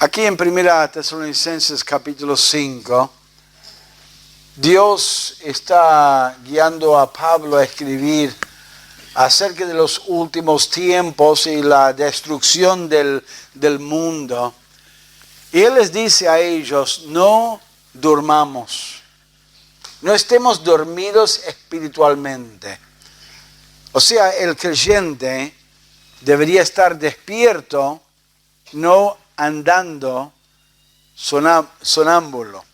Aquí en 1 Tesalonicenses capítulo 5, Dios está guiando a Pablo a escribir acerca de los últimos tiempos y la destrucción del mundo. Y Él les dice a ellos, no durmamos, no estemos dormidos espiritualmente. O sea, el creyente debería estar despierto, no andando sonámbulo.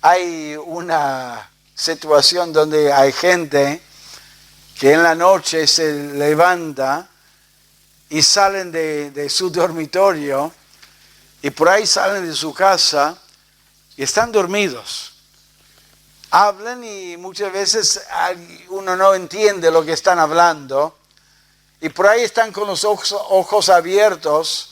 Hay una situación donde hay gente que en la noche se levanta y salen de su dormitorio y por ahí salen de su casa y están dormidos. Hablan y muchas veces uno no entiende lo que están hablando y por ahí están con los ojos abiertos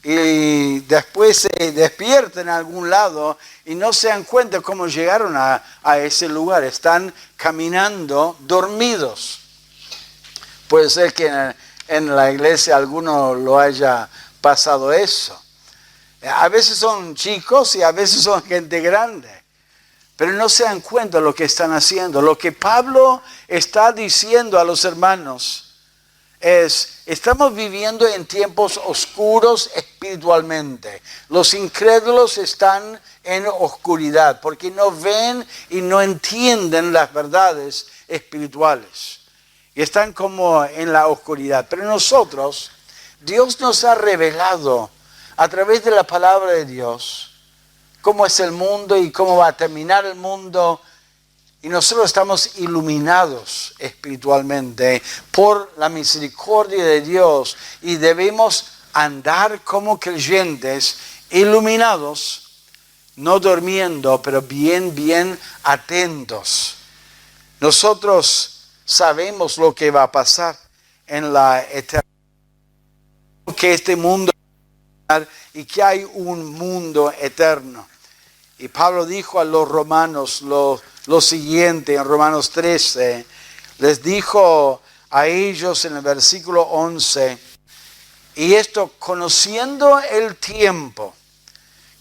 y después se despiertan en algún lado y no se dan cuenta cómo llegaron a ese lugar. Están caminando dormidos. Puede ser que en la iglesia alguno lo haya pasado eso. A veces son chicos y a veces son gente grande, pero no se dan cuenta de lo que están haciendo. Lo que Pablo está diciendo a los hermanos es, estamos viviendo en tiempos oscuros espiritualmente. Los incrédulos están en oscuridad porque no ven y no entienden las verdades espirituales. Y están como en la oscuridad. Pero nosotros, Dios nos ha revelado a través de la palabra de Dios cómo es el mundo y cómo va a terminar el mundo. Y nosotros estamos iluminados espiritualmente por la misericordia de Dios y debemos andar como creyentes iluminados, no durmiendo, pero bien atentos. Nosotros sabemos lo que va a pasar en la eternidad, que este mundo y que hay un mundo eterno. Y Pablo dijo a los romanos lo siguiente en Romanos 13, les dijo a ellos en el versículo 11, y esto conociendo el tiempo,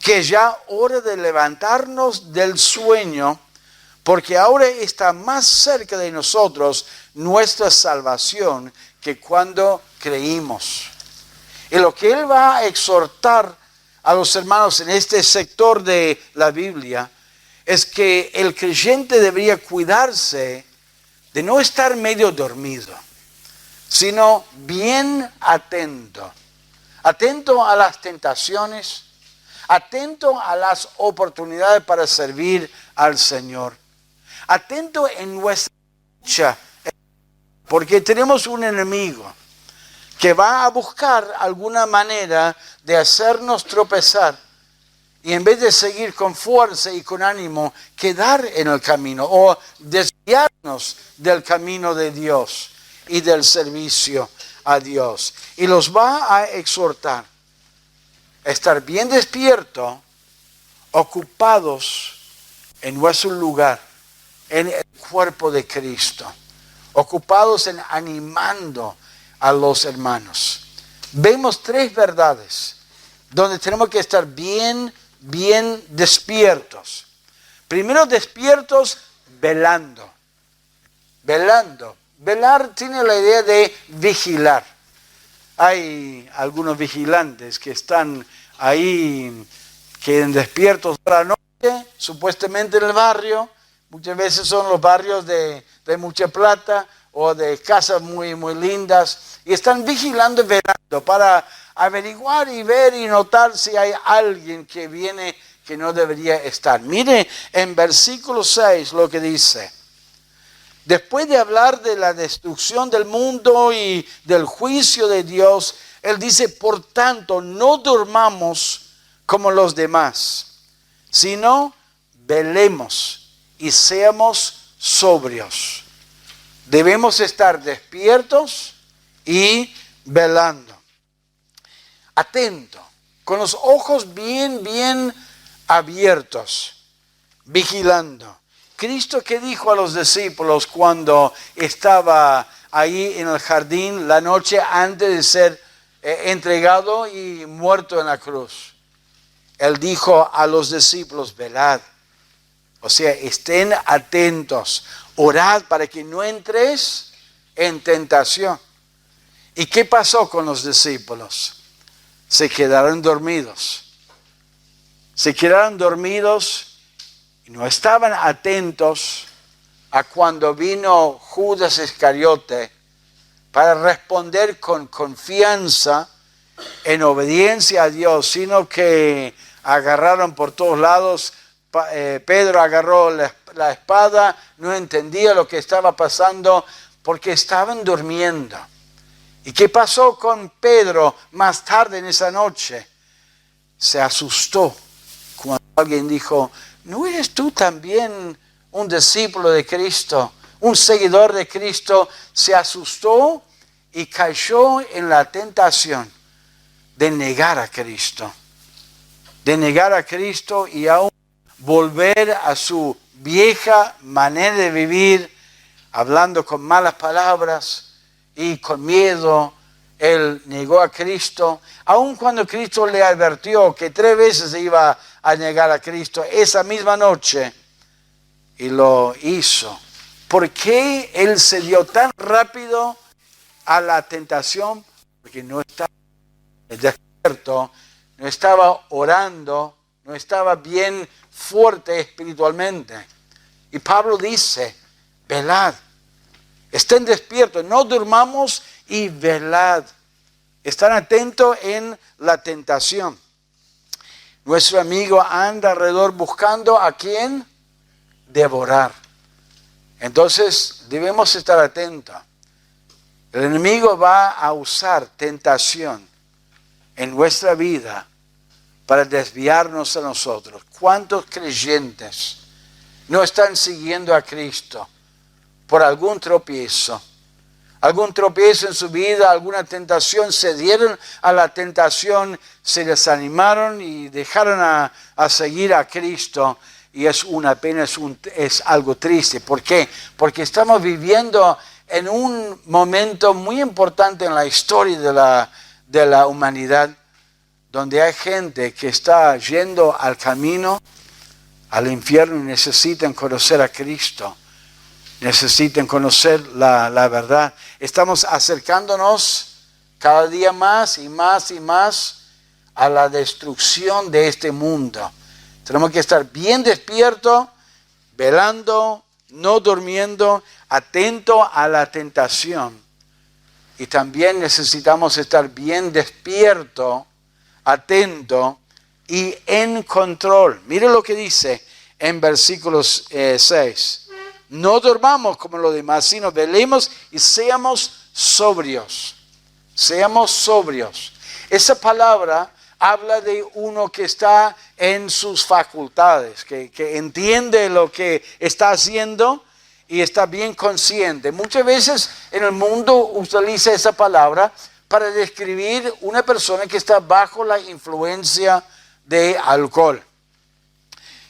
que ya hora de levantarnos del sueño, porque ahora está más cerca de nosotros nuestra salvación que cuando creímos. Y lo que él va a exhortar a los hermanos en este sector de la Biblia es que el creyente debería cuidarse de no estar medio dormido, sino bien atento. Atento a las tentaciones, atento a las oportunidades para servir al Señor. Atento en nuestra lucha, porque tenemos un enemigo que va a buscar alguna manera de hacernos tropezar y en vez de seguir con fuerza y con ánimo, quedar en el camino o desviarnos del camino de Dios y del servicio a Dios. Y los va a exhortar a estar bien despiertos, ocupados en nuestro lugar, en el cuerpo de Cristo, ocupados en animando a los hermanos. Vemos tres verdades donde tenemos que estar bien despiertos. Primero, despiertos velando. Velar tiene la idea de vigilar. Hay algunos vigilantes que están ahí, quedan despiertos por la noche, supuestamente en el barrio. Muchas veces son los barrios de mucha plata o de casas muy lindas, y están vigilando y velando para averiguar y ver y notar si hay alguien que viene que no debería estar. Mire en versículo 6 lo que dice. Después de hablar de la destrucción del mundo y del juicio de Dios, Él dice, por tanto, no durmamos como los demás, sino velemos y seamos sobrios. Debemos estar despiertos y velando. Atento, con los ojos bien abiertos, vigilando. Cristo, ¿qué dijo a los discípulos cuando estaba ahí en el jardín la noche antes de ser entregado y muerto en la cruz. Él dijo a los discípulos, velad. O sea, estén atentos, orad para que no entres en tentación. ¿Y qué pasó con los discípulos? Se quedaron dormidos. Se quedaron dormidos y no estaban atentos a cuando vino Judas Iscariote para responder con confianza, en obediencia a Dios, sino que agarraron por todos lados. Pedro agarró la espada, no entendía lo que estaba pasando porque estaban durmiendo. ¿Y qué pasó con Pedro más tarde en esa noche? Se asustó cuando alguien dijo, ¿no eres tú también un discípulo de Cristo, un seguidor de Cristo? Se asustó y cayó en la tentación de negar a Cristo. De negar a Cristo y aún volver a su vieja manera de vivir, hablando con malas palabras y con miedo. Él negó a Cristo, aun cuando Cristo le advirtió que 3 veces iba a negar a Cristo esa misma noche, y lo hizo. ¿Por qué él se dio tan rápido a la tentación? Porque no estaba despierto, no estaba orando, no estaba bien fuerte espiritualmente. Y Pablo dice, velad, estén despiertos, no durmamos y velad. Están atentos en la tentación. Nuestro amigo anda alrededor buscando a quién devorar. Entonces debemos estar atentos. El enemigo va a usar tentación en nuestra vida para desviarnos a nosotros. ¿Cuántos creyentes no están siguiendo a Cristo por algún tropiezo? Algún tropiezo en su vida, alguna tentación, se dieron a la tentación, se desanimaron y dejaron a seguir a Cristo. Y es una pena, es algo triste. ¿Por qué? Porque estamos viviendo en un momento muy importante en la historia de la humanidad, donde hay gente que está yendo al camino, al infierno, y necesitan conocer a Cristo. Necesitan conocer la verdad. Estamos acercándonos cada día más y más y más a la destrucción de este mundo. Tenemos que estar bien despiertos, velando, no durmiendo, atento a la tentación. Y también necesitamos estar bien despierto, atento y en control. Mire lo que dice en versículos 6. No dormamos como los demás, sino velemos y seamos sobrios. Seamos sobrios. Esa palabra habla de uno que está en sus facultades, que entiende lo que está haciendo y está bien consciente. Muchas veces en el mundo utiliza esa palabra para describir una persona que está bajo la influencia de alcohol.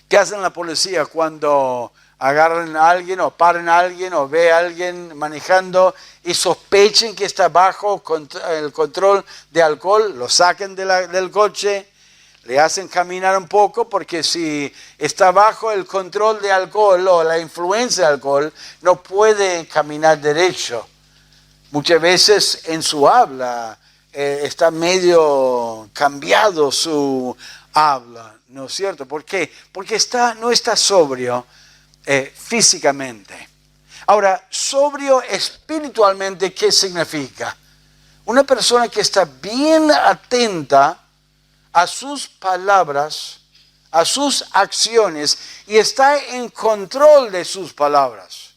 ¿Qué hacen la policía cuando agarran a alguien o paran a alguien o ve a alguien manejando y sospechen que está bajo el control de alcohol? Lo sacan del coche, le hacen caminar un poco, porque si está bajo el control de alcohol o la influencia de alcohol, no puede caminar derecho. Muchas veces en su habla está medio cambiado su habla, ¿no es cierto? ¿Por qué? Porque no está sobrio físicamente. Ahora, sobrio espiritualmente, ¿qué significa? Una persona que está bien atenta a sus palabras, a sus acciones, y está en control de sus palabras.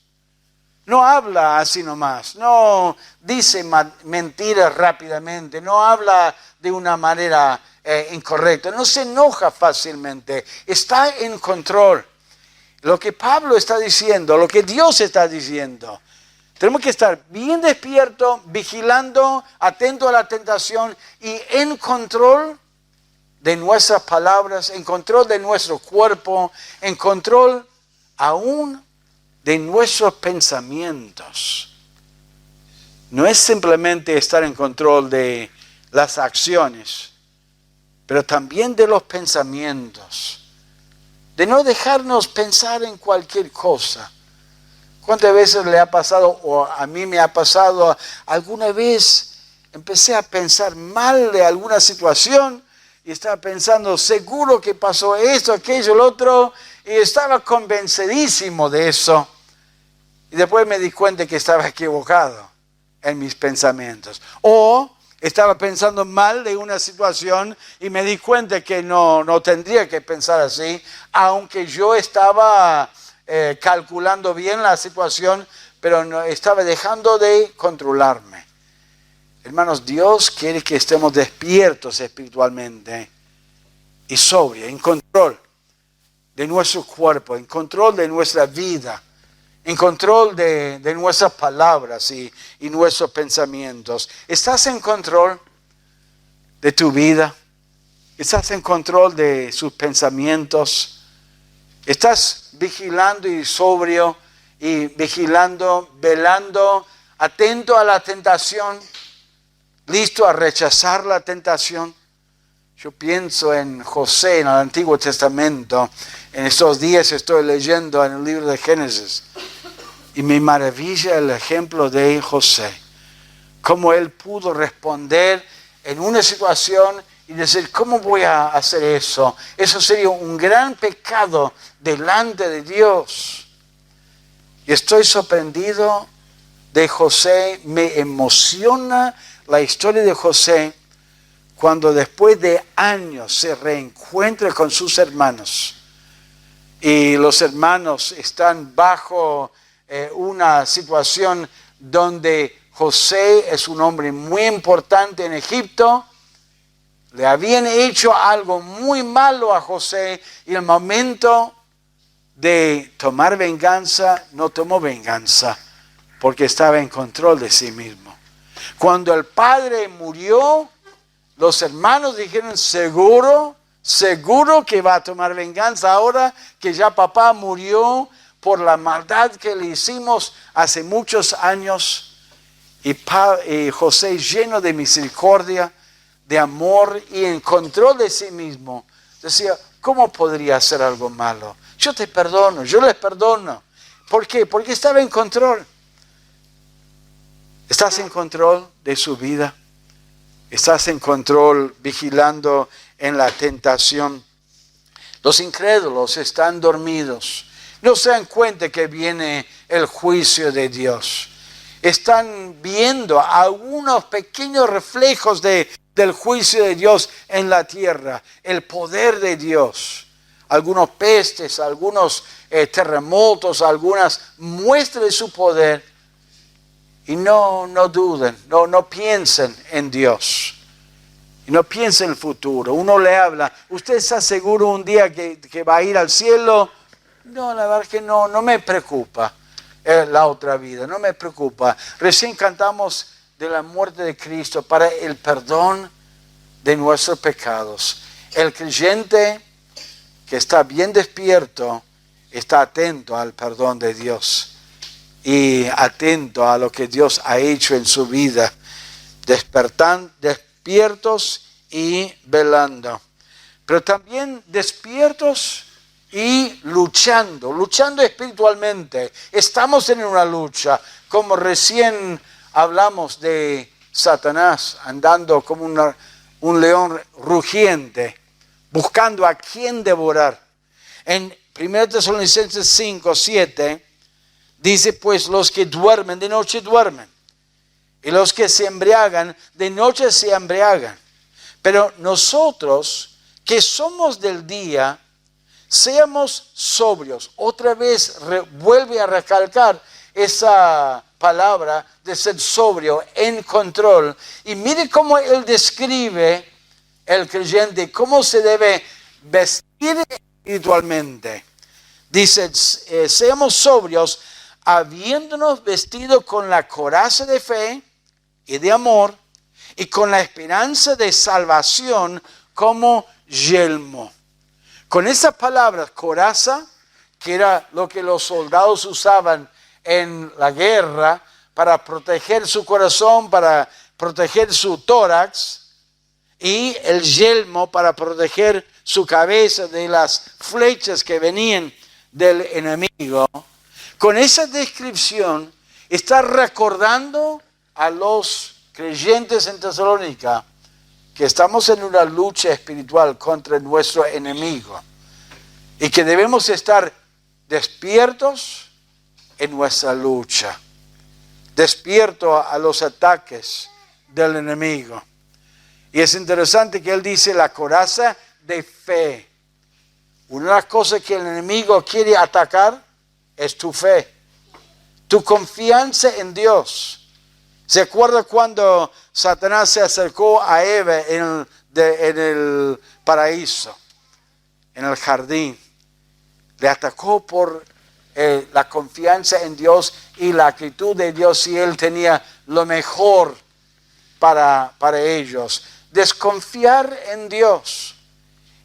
No habla así nomás, no dice mentiras rápidamente, no habla de una manera incorrecta, no se enoja fácilmente, está en control. Lo que Pablo está diciendo, lo que Dios está diciendo, tenemos que estar bien despiertos, vigilando, atentos a la tentación y en control de nuestras palabras, en control de nuestro cuerpo, en control aún de nuestros pensamientos. No es simplemente estar en control de las acciones, pero también de los pensamientos, de no dejarnos pensar en cualquier cosa. ¿Cuántas veces le ha pasado, o a mí me ha pasado, alguna vez empecé a pensar mal de alguna situación y estaba pensando, seguro que pasó esto, aquello, lo otro, y estaba convencidísimo de eso. Y después me di cuenta que estaba equivocado en mis pensamientos. O estaba pensando mal de una situación y me di cuenta que no tendría que pensar así, aunque yo estaba calculando bien la situación, pero no, estaba dejando de controlarme. Hermanos, Dios quiere que estemos despiertos espiritualmente y sobrios, en control de nuestro cuerpo, en control de nuestra vida, en control de nuestras palabras y nuestros pensamientos. ¿Estás en control de tu vida? ¿Estás en control de sus pensamientos? ¿Estás vigilando y sobrio y vigilando, velando, atento a la tentación, listo a rechazar la tentación? Yo pienso en José en el Antiguo Testamento. En estos días estoy leyendo en el libro de Génesis y me maravilla el ejemplo de José. Cómo él pudo responder en una situación y decir, ¿cómo voy a hacer eso? Eso sería un gran pecado delante de Dios. Y estoy sorprendido de José. Me emociona la historia de José cuando después de años se reencuentra con sus hermanos. Y los hermanos están bajo una situación donde José es un hombre muy importante en Egipto. Le habían hecho algo muy malo a José y el momento de tomar venganza, no tomó venganza porque estaba en control de sí mismo. Cuando el padre murió, los hermanos dijeron, seguro que va a tomar venganza ahora que ya papá murió por la maldad que le hicimos hace muchos años. Y José, lleno de misericordia, de amor y en control de sí mismo, decía, ¿cómo podría hacer algo malo? Yo te perdono, yo les perdono. ¿Por qué? Porque estaba en control. ¿Estás en control de su vida? ¿Estás en control vigilando en la tentación? Los incrédulos están dormidos. No se dan cuenta que viene el juicio de Dios. Están viendo algunos pequeños reflejos del juicio de Dios en la tierra, el poder de Dios. Algunos pestes, algunos terremotos, algunas muestras de su poder. Y no duden, no piensen en Dios. Y no piensen en el futuro. Uno le habla, ¿usted está seguro un día que va a ir al cielo? No, la verdad que no me preocupa la otra vida, no me preocupa. Recién cantamos de la muerte de Cristo para el perdón de nuestros pecados. El creyente que está bien despierto está atento al perdón de Dios y atento a lo que Dios ha hecho en su vida, despiertos y velando, pero también despiertos y luchando espiritualmente. Estamos en una lucha, como recién hablamos de Satanás andando como un león rugiente, buscando a quien devorar. En 1 Tesalonicenses 5:7 dice, pues los que duermen de noche duermen, y los que se embriagan de noche se embriagan. Pero nosotros que somos del día, seamos sobrios. Otra vez vuelve a recalcar esa palabra de ser sobrio, en control. Y mire cómo él describe el creyente, cómo se debe vestir espiritualmente. Dice, seamos sobrios, habiéndonos vestido con la coraza de fe y de amor, y con la esperanza de salvación como yelmo. Con esas palabras, coraza, que era lo que los soldados usaban en la guerra para proteger su corazón, para proteger su tórax, y el yelmo para proteger su cabeza de las flechas que venían del enemigo. Con esa descripción está recordando a los creyentes en Tesalónica que estamos en una lucha espiritual contra nuestro enemigo y que debemos estar despiertos en nuestra lucha, despiertos a los ataques del enemigo. Y es interesante que él dice la coraza de fe. Una de las cosas que el enemigo quiere atacar es tu fe, tu confianza en Dios. ¿Se acuerda cuando Satanás se acercó a Eva en el paraíso, en el jardín? Le atacó por la confianza en Dios y la actitud de Dios, y él tenía lo mejor para ellos. Desconfiar en Dios.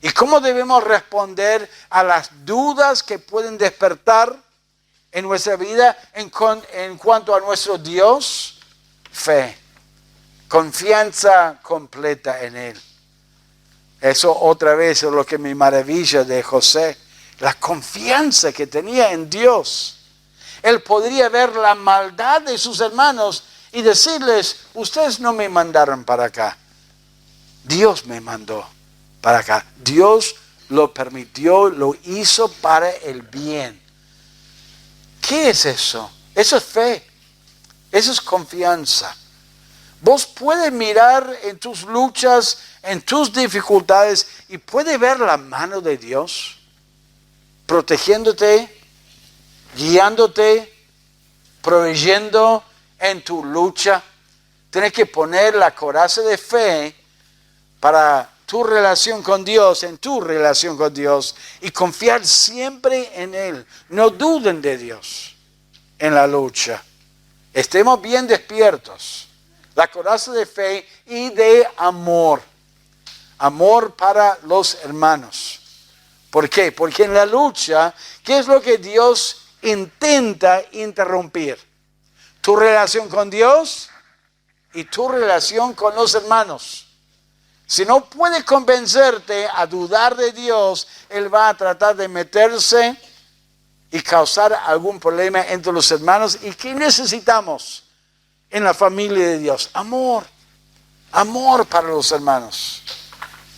¿Y cómo debemos responder a las dudas que pueden despertar en nuestra vida en cuanto a nuestro Dios? Fe, confianza completa en Él. Eso otra vez es lo que me maravilla de José, la confianza que tenía en Dios. Él podría ver la maldad de sus hermanos y decirles, ustedes no me mandaron para acá, Dios me mandó para acá. Dios lo permitió, lo hizo para el bien. ¿Qué es eso? Eso es fe. Eso es confianza. Vos puedes mirar en tus luchas, en tus dificultades, y puedes ver la mano de Dios protegiéndote, guiándote, proveyendo en tu lucha. Tienes que poner la coraza de fe para tu relación con Dios, en tu relación con Dios, y confiar siempre en Él. No duden de Dios en la lucha. Estemos bien despiertos. La coraza de fe y de amor. Amor para los hermanos. ¿Por qué? Porque en la lucha, ¿qué es lo que Dios intenta interrumpir? Tu relación con Dios y tu relación con los hermanos. Si no puede convencerte a dudar de Dios, Él va a tratar de meterse y causar algún problema entre los hermanos. ¿Y qué necesitamos en la familia de Dios? Amor. Amor para los hermanos.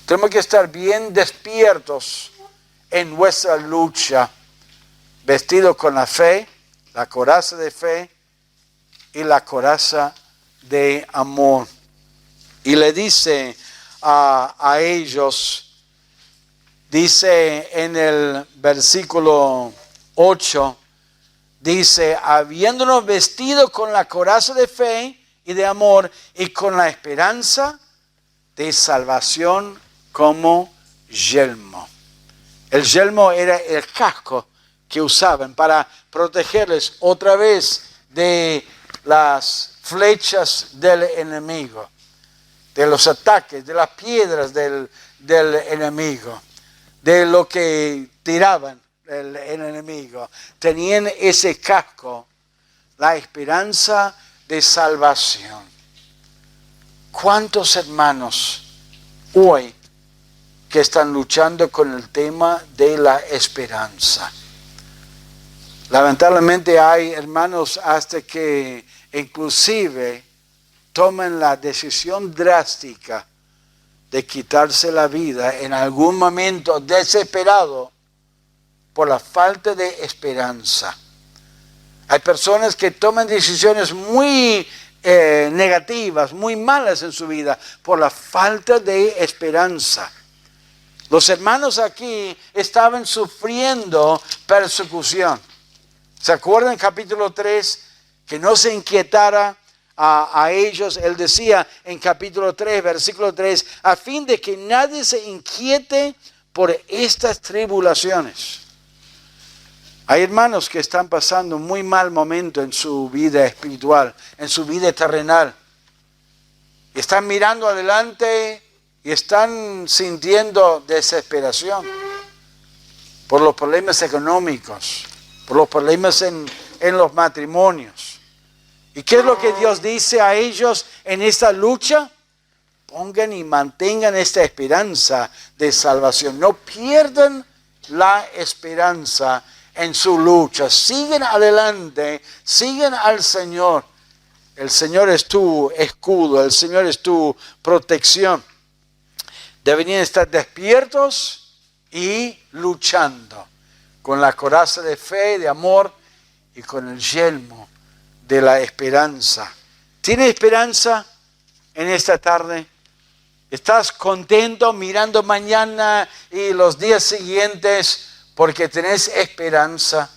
Tenemos que estar bien despiertos en nuestra lucha, vestidos con la fe, la coraza de fe y la coraza de amor. Y le dice a ellos, dice en el versículo 8, dice, habiéndonos vestido con la coraza de fe y de amor y con la esperanza de salvación como yelmo. El yelmo era el casco que usaban para protegerles otra vez de las flechas del enemigo, de los ataques, de las piedras del enemigo, de lo que tiraban el enemigo. Tenían ese casco, la esperanza de salvación. ¿Cuántos hermanos hoy que están luchando con el tema de la esperanza? Lamentablemente hay hermanos hasta que inclusive toman la decisión drástica de quitarse la vida en algún momento desesperado por la falta de esperanza. Hay personas que toman decisiones muy negativas, muy malas en su vida por la falta de esperanza. Los hermanos aquí estaban sufriendo persecución. ¿Se acuerdan en capítulo 3? Que no se inquietara a ellos. Él decía en capítulo 3, versículo 3, a fin de que nadie se inquiete por estas tribulaciones. Hay hermanos que están pasando un muy mal momento en su vida espiritual, en su vida terrenal. Están mirando adelante y están sintiendo desesperación por los problemas económicos, por los problemas en los matrimonios. ¿Y qué es lo que Dios dice a ellos en esta lucha? pongan y mantengan esta esperanza de salvación. No pierdan la esperanza en su lucha. Siguen adelante, siguen al Señor. El Señor es tu escudo, el Señor es tu protección. Deberían estar despiertos y luchando con la coraza de fe, de amor y con el yelmo de la esperanza. ¿Tienes esperanza en esta tarde? ¿Estás contento mirando mañana y los días siguientes porque tenés esperanza?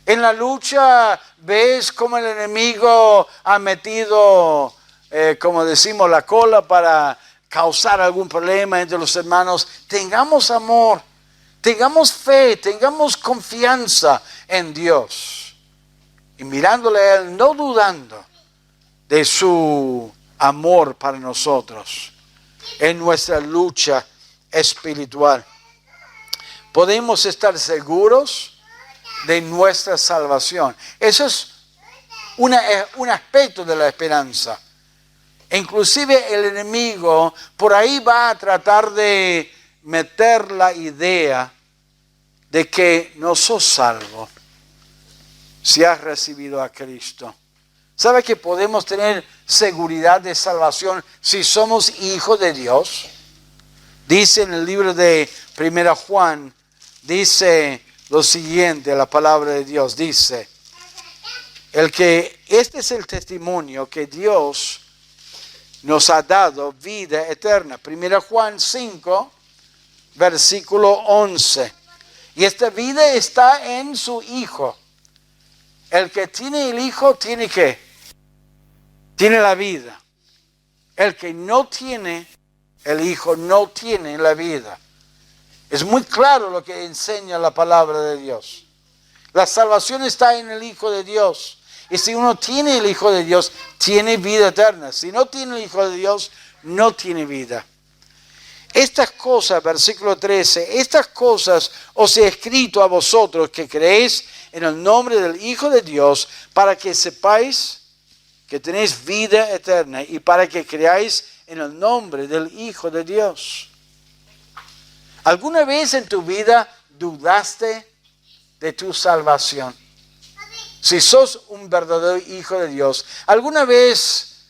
En la lucha ves cómo el enemigo ha metido, como decimos, la cola para causar algún problema entre los hermanos. Tengamos amor, tengamos fe, tengamos confianza en Dios. Y mirándole a Él, no dudando de su amor para nosotros en nuestra lucha espiritual. Podemos estar seguros de nuestra salvación. Eso es un aspecto de la esperanza. Inclusive el enemigo por ahí va a tratar de meter la idea de que no sos salvo si has recibido a Cristo. ¿Sabe que podemos tener seguridad de salvación si somos hijos de Dios? Dice en el libro de 1 Juan, dice lo siguiente, la palabra de Dios dice, este es el testimonio que Dios nos ha dado, vida eterna. 1 Juan 5, versículo 11. Y esta vida está en su Hijo. El que tiene el Hijo tiene ¿qué? Tiene la vida. El que no tiene el Hijo no tiene la vida. Es muy claro lo que enseña la palabra de Dios. La salvación está en el Hijo de Dios. Y si uno tiene el Hijo de Dios, tiene vida eterna. Si no tiene el Hijo de Dios, no tiene vida. Estas cosas, versículo 13, estas cosas os he escrito a vosotros que creéis en el nombre del Hijo de Dios, para que sepáis que tenéis vida eterna y para que creáis en el nombre del Hijo de Dios. ¿Alguna vez en tu vida dudaste de tu salvación? Si sos un verdadero hijo de Dios, ¿alguna vez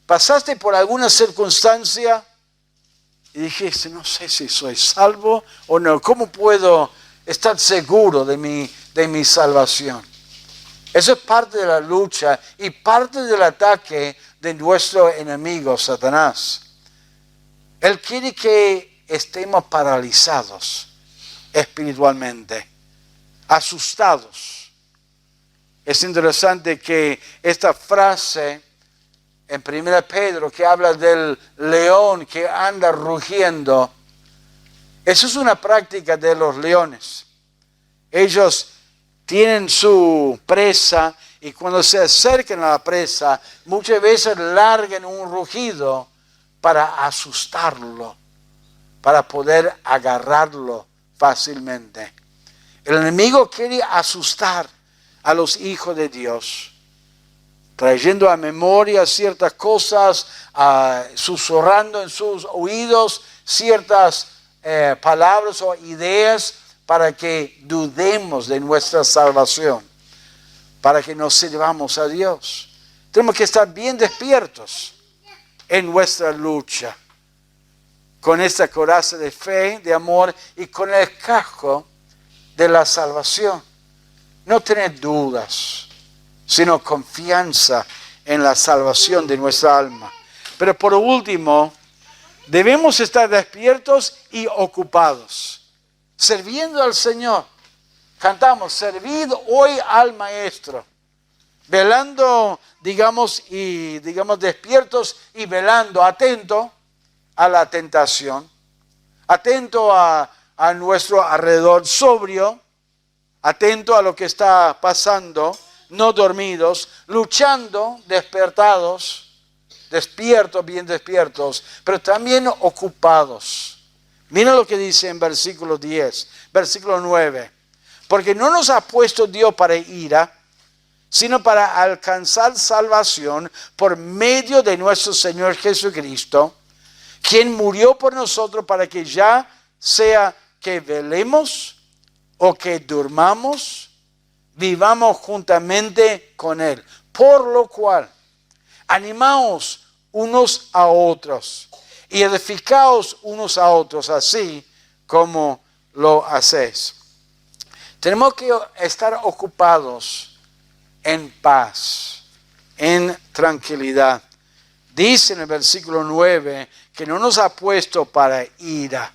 pasaste por alguna circunstancia y dijiste, no sé si soy salvo o no? ¿Cómo puedo estar seguro de mi salvación? Eso es parte de la lucha y parte del ataque de nuestro enemigo, Satanás. Él quiere que estemos paralizados espiritualmente, asustados. Es interesante que esta frase en 1 Pedro que habla del león que anda rugiendo, eso es una práctica de los leones. Ellos tienen su presa y cuando se acercan a la presa, muchas veces largan un rugido para asustarlo, para poder agarrarlo fácilmente. El enemigo quiere asustar a los hijos de Dios, trayendo a memoria ciertas cosas, susurrando en sus oídos ciertas palabras o ideas para que dudemos de nuestra salvación, para que nos sirvamos a Dios. Tenemos que estar bien despiertos en nuestra lucha, con esta coraza de fe, de amor y con el casco de la salvación. No tener dudas, sino confianza en la salvación de nuestra alma. Pero por último, debemos estar despiertos y ocupados, sirviendo al Señor. Cantamos, servid hoy al Maestro, velando, digamos, despiertos y velando, atento a la tentación, atento a nuestro alrededor, sobrio, atento a lo que está pasando, no dormidos, luchando, despertados, despiertos, bien despiertos, pero también ocupados. Mira lo que dice en versículo 10, versículo 9. Porque no nos ha puesto Dios para ira, sino para alcanzar salvación por medio de nuestro Señor Jesucristo, quien murió por nosotros para que ya sea que velemos o que durmamos, vivamos juntamente con Él. Por lo cual, animaos unos a otros y edificaos unos a otros, así como lo hacéis. Tenemos que estar ocupados en paz, en tranquilidad. Dice en el versículo 9 que no nos ha puesto para ira.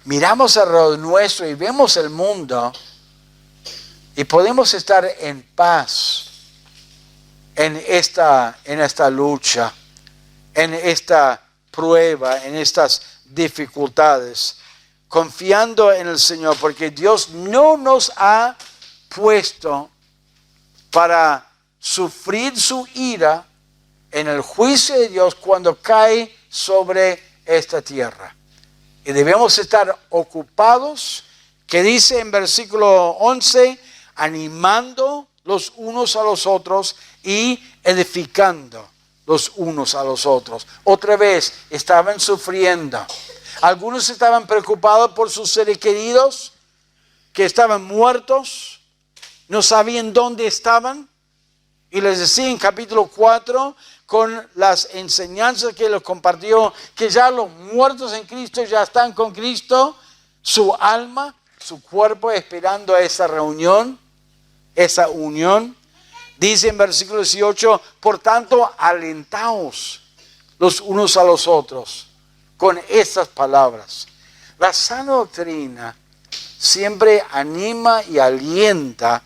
Miramos alrededor nuestro y vemos el mundo y podemos estar en paz en esta lucha, en esta prueba, en estas dificultades, confiando en el Señor, porque Dios no nos ha puesto para sufrir su ira en el juicio de Dios cuando cae sobre esta tierra. Y debemos estar ocupados, que dice en versículo 11, animando los unos a los otros y edificando los unos a los otros. Otra vez, estaban sufriendo. Algunos estaban preocupados por sus seres queridos, que estaban muertos, no sabían dónde estaban. Y les decía en capítulo 4, con las enseñanzas que les compartió, que ya los muertos en Cristo ya están con Cristo, su alma, su cuerpo esperando a esa reunión, esa unión. Dice en versículo 18, por tanto, alentaos los unos a los otros con estas palabras. La sana doctrina siempre anima y alienta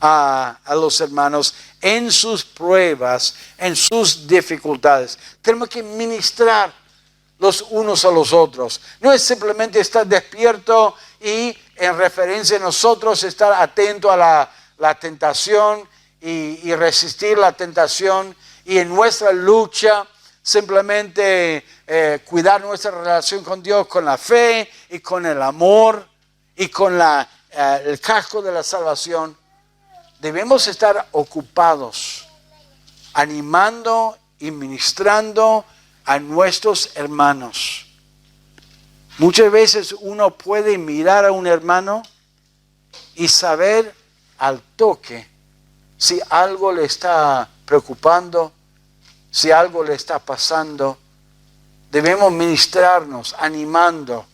a los hermanos en sus pruebas, en sus dificultades. Tenemos que ministrar los unos a los otros. No es simplemente estar despierto y en referencia a nosotros estar atento a la tentación y resistir la tentación, y en nuestra lucha simplemente cuidar nuestra relación con Dios con la fe y con el amor y con el casco de la salvación. Debemos estar ocupados, animando y ministrando a nuestros hermanos. Muchas veces uno puede mirar a un hermano y saber al toque si algo le está preocupando, si algo le está pasando. Debemos ministrarnos, animando,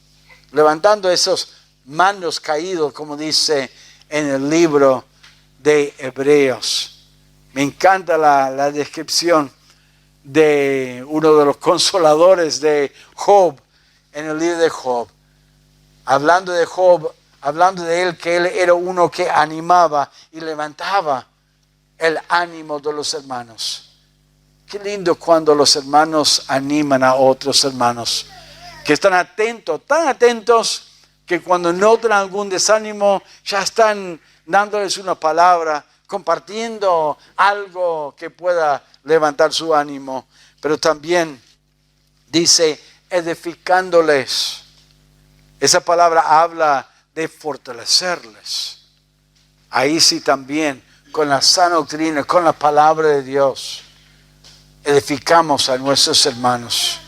levantando esos manos caídos, como dice en el libro de Hebreos. Me encanta la descripción de uno de los consoladores de Job en el libro de Job. Hablando de Job, hablando de él, que él era uno que animaba y levantaba el ánimo de los hermanos. Qué lindo cuando los hermanos animan a otros hermanos, que están atentos, tan atentos, que cuando notan algún desánimo, ya están dándoles una palabra, compartiendo algo que pueda levantar su ánimo. Pero también dice, edificándoles. Esa palabra habla de fortalecerles. Ahí sí también, con la sana doctrina, con la palabra de Dios, edificamos a nuestros hermanos.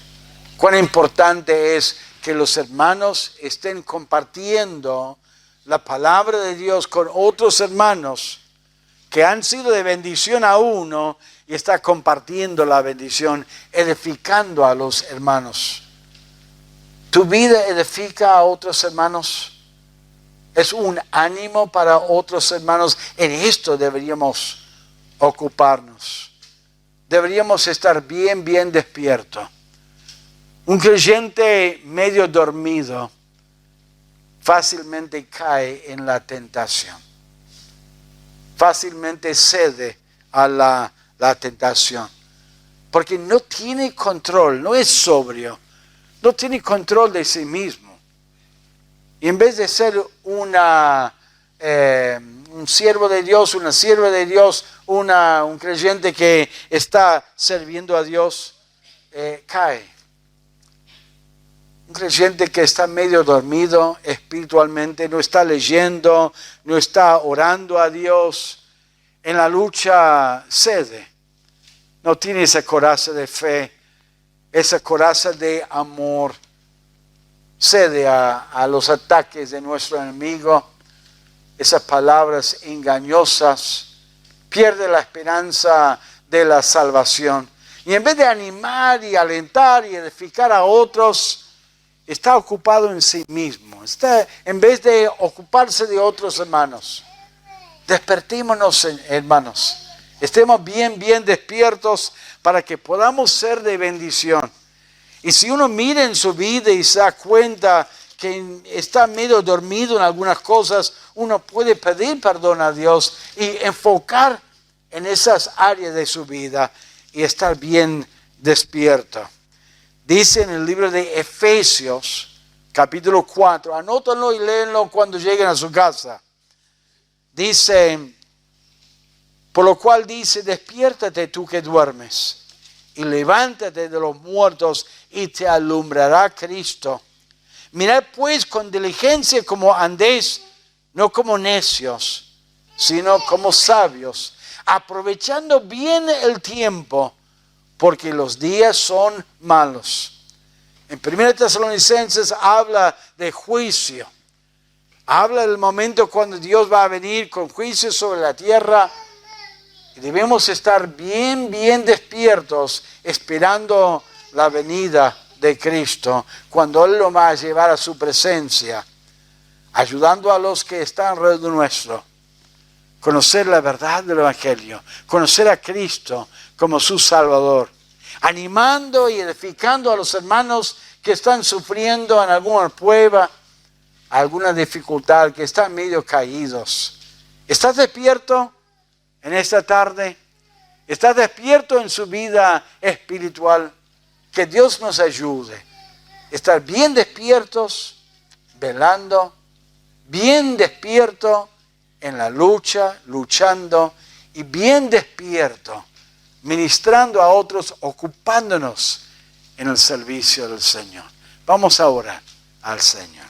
Cuán importante es que los hermanos estén compartiendo la palabra de Dios con otros hermanos que han sido de bendición a uno, y está compartiendo la bendición, edificando a los hermanos. ¿Tu vida edifica a otros hermanos? ¿Es un ánimo para otros hermanos? En esto deberíamos ocuparnos. Deberíamos estar bien despiertos. Un creyente medio dormido fácilmente cae en la tentación. Fácilmente cede a la tentación. Porque no tiene control, no es sobrio, no tiene control de sí mismo. Y en vez de ser un siervo de Dios, una sierva de Dios, un creyente que está sirviendo a Dios, cae. Un creyente que está medio dormido espiritualmente, no está leyendo, no está orando a Dios, en la lucha cede. No tiene ese coraje de fe, esa coraza de amor, cede a los ataques de nuestro enemigo, esas palabras engañosas, pierde la esperanza de la salvación. Y en vez de animar y alentar y edificar a otros, está ocupado en sí mismo. En vez de ocuparse de otros hermanos. Despertémonos, hermanos. Estemos bien despiertos para que podamos ser de bendición. Y si uno mira en su vida y se da cuenta que está medio dormido en algunas cosas, uno puede pedir perdón a Dios y enfocar en esas áreas de su vida y estar bien despierto. Dice en el libro de Efesios, capítulo 4, anótenlo y léenlo cuando lleguen a su casa. Dice, por lo cual dice, despiértate tú que duermes y levántate de los muertos y te alumbrará Cristo. Mirad pues con diligencia como andéis, no como necios, sino como sabios, aprovechando bien el tiempo, porque los días son malos. En 1 Tesalonicenses habla de juicio. Habla del momento cuando Dios va a venir con juicio sobre la tierra. Y debemos estar bien despiertos, esperando la venida de Cristo, cuando Él lo va a llevar a su presencia, ayudando a los que están alrededor nuestro. Conocer la verdad del Evangelio, conocer a Cristo como su Salvador, animando y edificando a los hermanos que están sufriendo en alguna prueba, alguna dificultad, que están medio caídos. ¿Estás despierto en esta tarde? ¿Estás despierto en su vida espiritual? Que Dios nos ayude. Estar bien despiertos, velando, bien despierto en la lucha, luchando, y bien despierto, ministrando a otros, ocupándonos en el servicio del Señor. Vamos a orar al Señor.